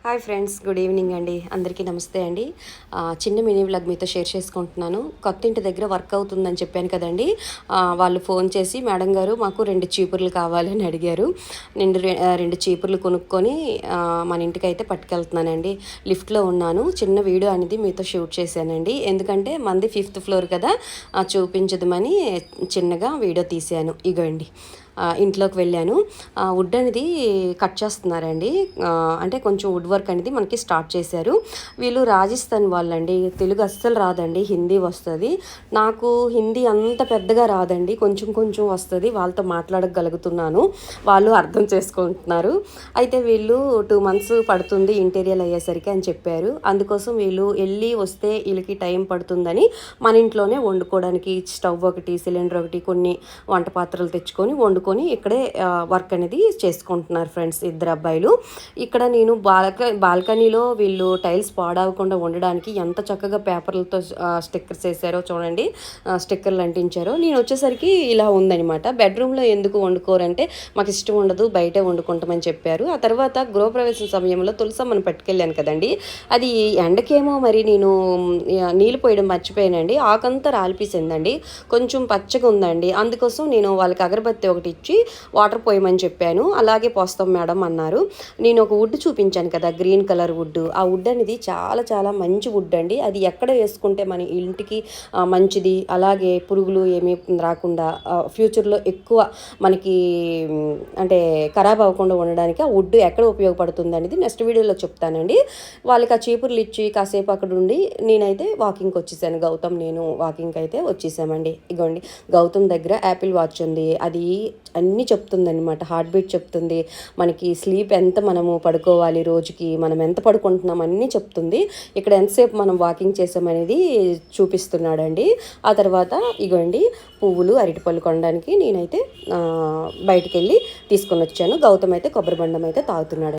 Hi friends, good evening అండి. అందరికీ నమస్తే అండి. చిన్న మినీ వ్లాగ్ మీతో షేర్ చేసుకుంటున్నాను. కొత్త ఇంటి దగ్గర వర్క్ అవుతుందని చెప్పాను కదండి. వాళ్ళు ఫోన్ చేసి, మేడం గారు మాకు 2 చీపుర్లు కావాలని అడిగారు. నేను 2 చీపుర్లు కొనుక్కొని మన ఇంటికి అయితే పట్టుకెళ్తున్నానండి. లిఫ్ట్లో ఉన్నాను. చిన్న వీడియో అనేది మీతో షూట్ చేశానండి. ఎందుకంటే మంది 5th ఫ్లోర్ కదా, చూపించదమని చిన్నగా వీడియో తీశాను. ఇగోండి, ఇంట్లోకి వెళ్ళాను. వుడ్ అనేది కట్ చేస్తున్నారండి. అంటే కొంచెం వుడ్ వర్క్ అనేది మనకి స్టార్ట్ చేశారు. వీళ్ళు రాజస్థాన్ వాళ్ళండి. తెలుగు అస్సలు రాదండి, హిందీ వస్తుంది. నాకు హిందీ అంత పెద్దగా రాదండి, కొంచెం కొంచెం వస్తుంది. వాళ్ళతో మాట్లాడగలుగుతున్నాను, వాళ్ళు అర్థం చేసుకుంటున్నారు. అయితే వీళ్ళు 2 months పడుతుంది ఇంటీరియర్ అయ్యేసరికి అని చెప్పారు. అందుకోసం వీళ్ళు వెళ్ళి వస్తే వీళ్ళకి టైం పడుతుందని మన ఇంట్లోనే వండుకోవడానికి స్టవ్ ఒకటి, సిలిండర్ ఒకటి, కొన్ని వంట పాత్రలు తెచ్చుకొని ఇక్కడే వర్క్ అనేది చేసుకుంటున్నారు ఫ్రెండ్స్, 2 అబ్బాయిలు. ఇక్కడ నేను బాల్కనీలో వీళ్ళు టైల్స్ పాడవకుండా ఉండడానికి ఎంత చక్కగా పేపర్లతో స్టిక్కర్స్ వేసారో చూడండి, స్టిక్కర్లు అంటించారో. నేను వచ్చేసరికి ఇలా ఉందనమాట. బెడ్రూమ్లో ఎందుకు వండుకోరంటే మాకు ఇష్టం ఉండదు, బయటే వండుకుంటామని చెప్పారు. ఆ తర్వాత గృహప్రవేశం సమయంలో తులసమ్మను పట్టుకెళ్ళాను కదండి, అది ఎండకేమో మరి నేను నీళ్ళు పోయడం మర్చిపోయానండి. ఆకంతా రాలిపేసిందండి, కొంచెం పచ్చగా ఉందండి. అందుకోసం నేను వాళ్ళకి అగరబత్తి ఒకటి ఇచ్చి వాటర్ పోయమని చెప్పాను. అలాగే పోస్తాం మేడం అన్నారు. నేను ఒక వుడ్ చూపించాను కదా, గ్రీన్ కలర్ వుడ్. ఆ వుడ్ అనేది చాలా చాలా మంచి వుడ్ అండి. అది ఎక్కడ వేసుకుంటే మన ఇంటికి మంచిది, అలాగే పురుగులు ఏమీ రాకుండా ఫ్యూచర్లో ఎక్కువ మనకి అంటే ఖరాబ్ అవ్వకుండా ఉండడానికి ఆ వుడ్ ఎక్కడ ఉపయోగపడుతుంది అనేది నెక్స్ట్ వీడియోలో చెప్తానండి. వాళ్ళకి ఆ చీపుర్లు ఇచ్చి కాసేపు అక్కడ ఉండి నేనైతే వాకింగ్కి వచ్చేసాను. గౌతమ్ నేను వాకింగ్కి అయితే వచ్చేసామండి. ఇగోండి, గౌతమ్ దగ్గర యాపిల్ వాచ్ ఉంది. అది అన్నీ చెప్తుంది అనమాట. హార్ట్ బీట్ చెప్తుంది, మనకి స్లీప్ ఎంత మనము పడుకోవాలి, రోజుకి మనం ఎంత పడుకుంటున్నాం అన్నీ చెప్తుంది. ఇక్కడ ఎంతసేపు మనం వాకింగ్ చేసామనేది చూపిస్తున్నాడండి. ఆ తర్వాత ఇగోండి, పువ్వులు, అరటిపళ్ళు కొనడానికి నేనైతే బయటికి వెళ్ళి తీసుకొని వచ్చాను. గౌతమ్ అయితే కొబ్బరి బండం అయితే తాగుతున్నాడు.